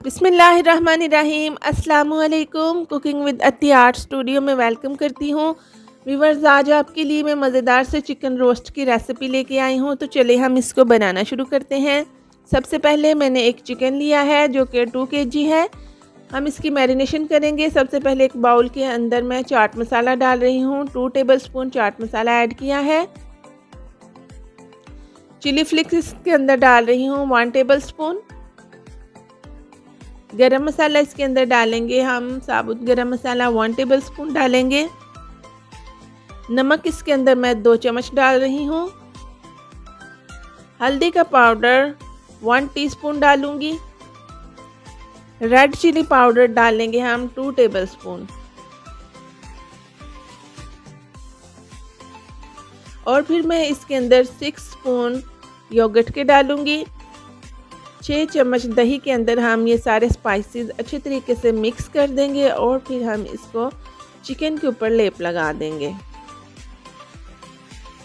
बिस्मिल्लाहिर्रहमानिर्रहीम अस्सलामुअलैकुम। Cooking with अत्ती art studio में वेलकम करती हूँ। व्यूवर्स, आज आपके लिए मैं मज़ेदार से चिकन रोस्ट की रेसिपी लेके आई हूँ। तो चलिए हम इसको बनाना शुरू करते हैं। सबसे पहले मैंने एक चिकन लिया है जो कि 2 kg है। हम इसकी मैरिनेशन करेंगे। सबसे पहले एक बाउल के अंदर मैं चाट मसाला डाल रही हूँ। 2 टेबलस्पून चाट मसाला ऐड किया है। चिली फ्लेक्स इसके अंदर डाल रही हूँ 1 टेबलस्पून। गरम मसाला इसके अंदर डालेंगे हम साबुत गरम मसाला 1 टेबलस्पून डालेंगे। नमक इसके अंदर मैं 2 चम्मच डाल रही हूँ। हल्दी का पाउडर 1 टीस्पून डालूंगी। रेड चिली पाउडर डालेंगे हम 2 टेबलस्पून। और फिर मैं इसके अंदर 6 स्पून योगर्ट के डालूंगी। 6 चम्मच दही के अंदर हम ये सारे स्पाइसेस अच्छे तरीके से मिक्स कर देंगे और फिर हम इसको चिकन के ऊपर लेप लगा देंगे।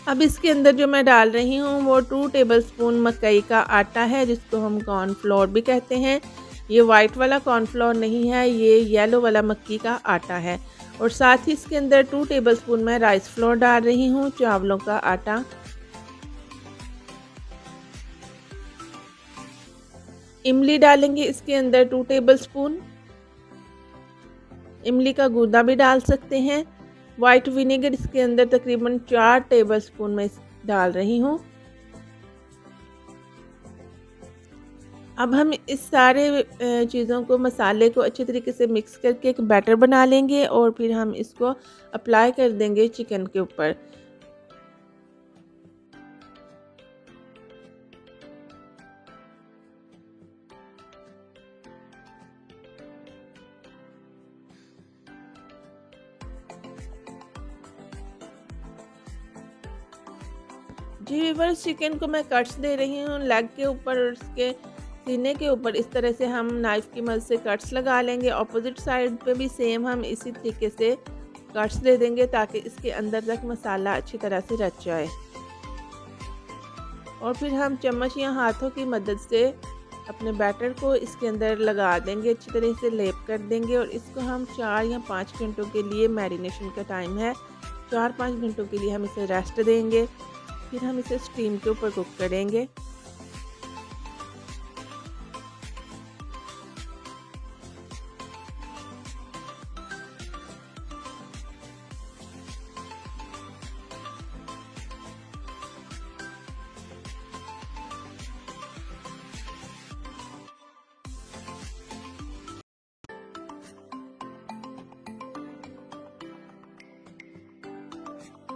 अब इसके अंदर जो मैं डाल रही हूँ वो 2 टेबलस्पून मकई का आटा है, जिसको हम कॉर्नफ्लोर भी कहते हैं। ये वाइट वाला कॉर्नफ्लोर नहीं है, ये येलो वाला मक्की का आटा है। और साथ ही इसके अंदर 2 टेबलस्पून मैं राइस फ्लोर डाल रही हूँ, चावलों का आटा। इमली डालेंगे इसके अंदर 2 टेबलस्पून। इमली का गूदा भी डाल सकते हैं। वाइट विनेगर इसके अंदर तकरीबन 4 टेबलस्पून मैं डाल रही हूँ। अब हम इस सारे चीज़ों को मसाले को अच्छे तरीके से मिक्स करके एक बैटर बना लेंगे और फिर हम इसको अप्लाई कर देंगे चिकन के ऊपर। जी व्यूअर्स, चिकन को मैं कट्स दे रही हूँ लेग के ऊपर और इसके सीने के ऊपर। इस तरह से हम नाइफ़ की मदद से कट्स लगा लेंगे। ऑपोजिट साइड पे भी सेम हम इसी तरीके से कट्स दे देंगे ताकि इसके अंदर तक मसाला अच्छी तरह से रच जाए। और फिर हम चम्मच या हाथों की मदद से अपने बैटर को इसके अंदर लगा देंगे, अच्छी तरह से लेप कर देंगे। और इसको हम 4 या 5 घंटों के लिए, मैरिनेशन का टाइम है, 4-5 घंटों के लिए हम इसे रेस्ट देंगे। फिर हम इसे स्टीम के ऊपर कुक करेंगे।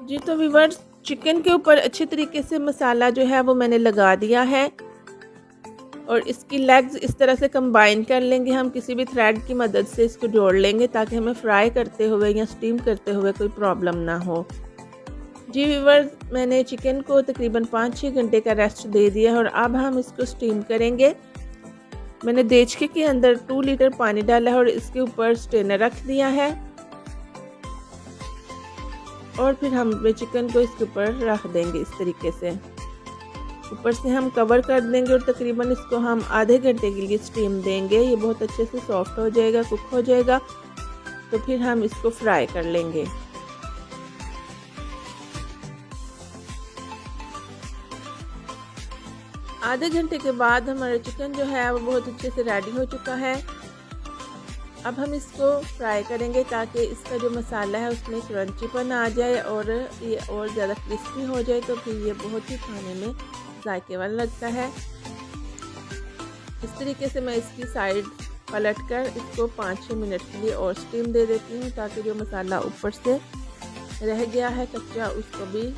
जी तो व्यूअर्स, चिकन के ऊपर अच्छे तरीके से मसाला जो है वो मैंने लगा दिया है। और इसकी लेग्स इस तरह से कंबाइन कर लेंगे हम, किसी भी थ्रेड की मदद से इसको जोड़ लेंगे ताकि हमें फ्राई करते हुए या स्टीम करते हुए कोई प्रॉब्लम ना हो। जी व्यूअर्स, मैंने चिकन को तकरीबन 5-6 घंटे का रेस्ट दे दिया और अब हम इसको स्टीम करेंगे। मैंने देचके के अंदर 2 लीटर पानी डाला है और इसके ऊपर स्ट्रेनर रख दिया है। और फिर हम चिकन को इसके ऊपर रख देंगे इस तरीके से। ऊपर से हम कवर कर देंगे और तकरीबन इसको हम आधे घंटे के लिए स्टीम देंगे। ये बहुत अच्छे से सॉफ्ट हो जाएगा, कुक हो जाएगा। तो फिर हम इसको फ्राई कर लेंगे। आधे घंटे के बाद हमारा चिकन जो है वो बहुत अच्छे से रेडी हो चुका है। अब हम इसको फ्राई करेंगे ताकि इसका जो मसाला है उसमें क्रंचीपन आ जाए और ये और ज़्यादा क्रिस्पी हो जाए। तो फिर ये बहुत ही खाने में जायके वाला लगता है। इस तरीके से मैं इसकी साइड पलट कर इसको 5-6 मिनट के लिए और स्टीम दे देती हूँ ताकि जो मसाला ऊपर से रह गया है कच्चा उसको भी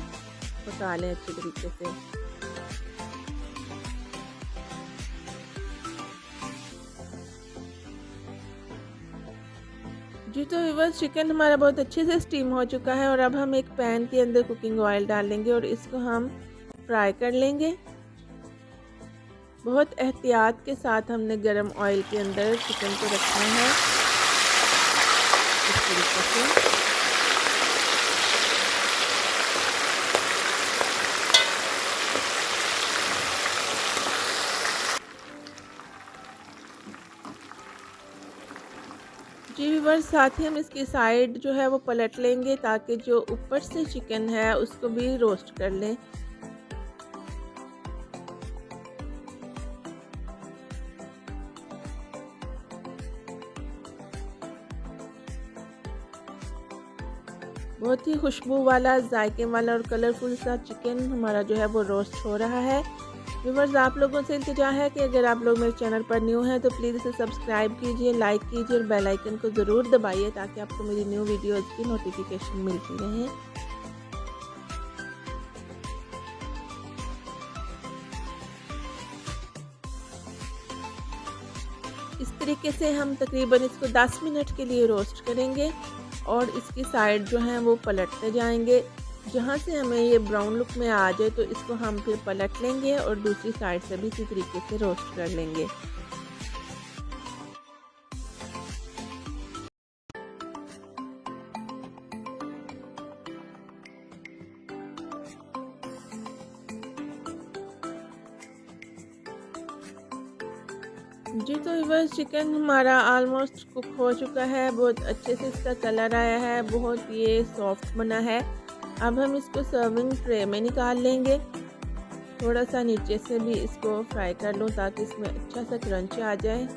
पका लें अच्छे तरीके से। जी तो व्यूअर्स, चिकन हमारा बहुत अच्छे से स्टीम हो चुका है और अब हम एक पैन के अंदर कुकिंग ऑयल डालेंगे और इसको हम फ्राई कर लेंगे। बहुत एहतियात के साथ हमने गरम ऑयल के अंदर चिकन को रखना है इस तरीके से। जी व्यूअर्स, साथ ही हम इसकी साइड जो है वो पलट लेंगे ताकि जो ऊपर से चिकन है उसको भी रोस्ट कर लें। बहुत ही खुशबू वाला, जायके वाला और कलरफुल सा चिकन हमारा जो है वो रोस्ट हो रहा है। व्यूअर्स, आप लोगों से इल्तिजा है कि अगर आप लोग मेरे चैनल पर न्यू हैं तो प्लीज़ इसे सब्सक्राइब कीजिए, लाइक कीजिए और बेल आइकन को ज़रूर दबाइए ताकि आपको मेरी न्यू वीडियोज़ की नोटिफिकेशन मिलती रहे। इस तरीके से हम तकरीबन इसको 10 मिनट के लिए रोस्ट करेंगे और इसकी साइड जो है वो पलटते जाएंगे। जहाँ से हमें ये ब्राउन लुक में आ जाए तो इसको हम फिर पलट लेंगे और दूसरी साइड से भी इसी तरीके से रोस्ट कर लेंगे। जी तो व्यूअर्स, चिकन हमारा ऑलमोस्ट कुक हो चुका है, बहुत अच्छे से इसका कलर आया है, बहुत ये सॉफ्ट बना है। अब हम इसको सर्विंग ट्रे में निकाल लेंगे। थोड़ा सा नीचे से भी इसको फ्राई कर लूँ ताकि इसमें अच्छा सा क्रंच आ जाए।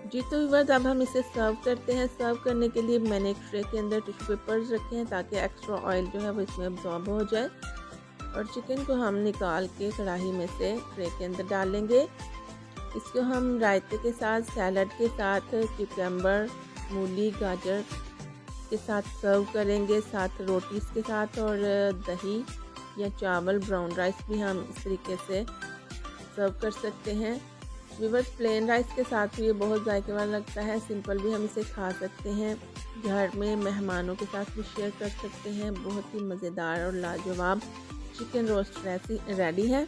जी तो व्यूअर्स, अब हम इसे सर्व करते हैं। सर्व करने के लिए मैंने एक ट्रे के अंदर टिश्यू पेपर्स रखे हैं ताकि एक्स्ट्रा ऑयल जो है वो इसमें अब्जॉर्ब हो जाए। और चिकन को हम निकाल के कढ़ाई में से ट्रे के अंदर डालेंगे। इसको हम रायते के साथ, सैलड के साथ, क्यूकम्बर, मूली, गाजर के साथ सर्व करेंगे, साथ रोटीज़ के साथ और दही या चावल, ब्राउन राइस भी हम इस तरीके से सर्व कर सकते हैं। व्यूअर्स, प्लेन राइस के साथ भी ये बहुत जायके वाला लगता है। सिंपल भी हम इसे खा सकते हैं, घर में मेहमानों के साथ भी शेयर कर सकते हैं। बहुत ही मज़ेदार और लाजवाब चिकन रोस्ट रेडी है।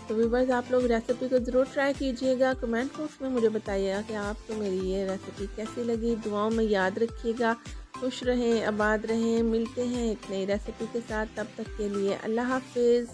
तो व्यूअर्स, आप लोग रेसिपी को ज़रूर ट्राई कीजिएगा। कमेंट बॉक्स में मुझे बताइएगा कि आपको मेरी ये रेसिपी कैसी लगी। दुआओं में याद रखिएगा। खुश रहें, आबाद रहें। मिलते हैं एक नई रेसिपी के साथ, तब तक के लिए अल्लाह हाफिज़।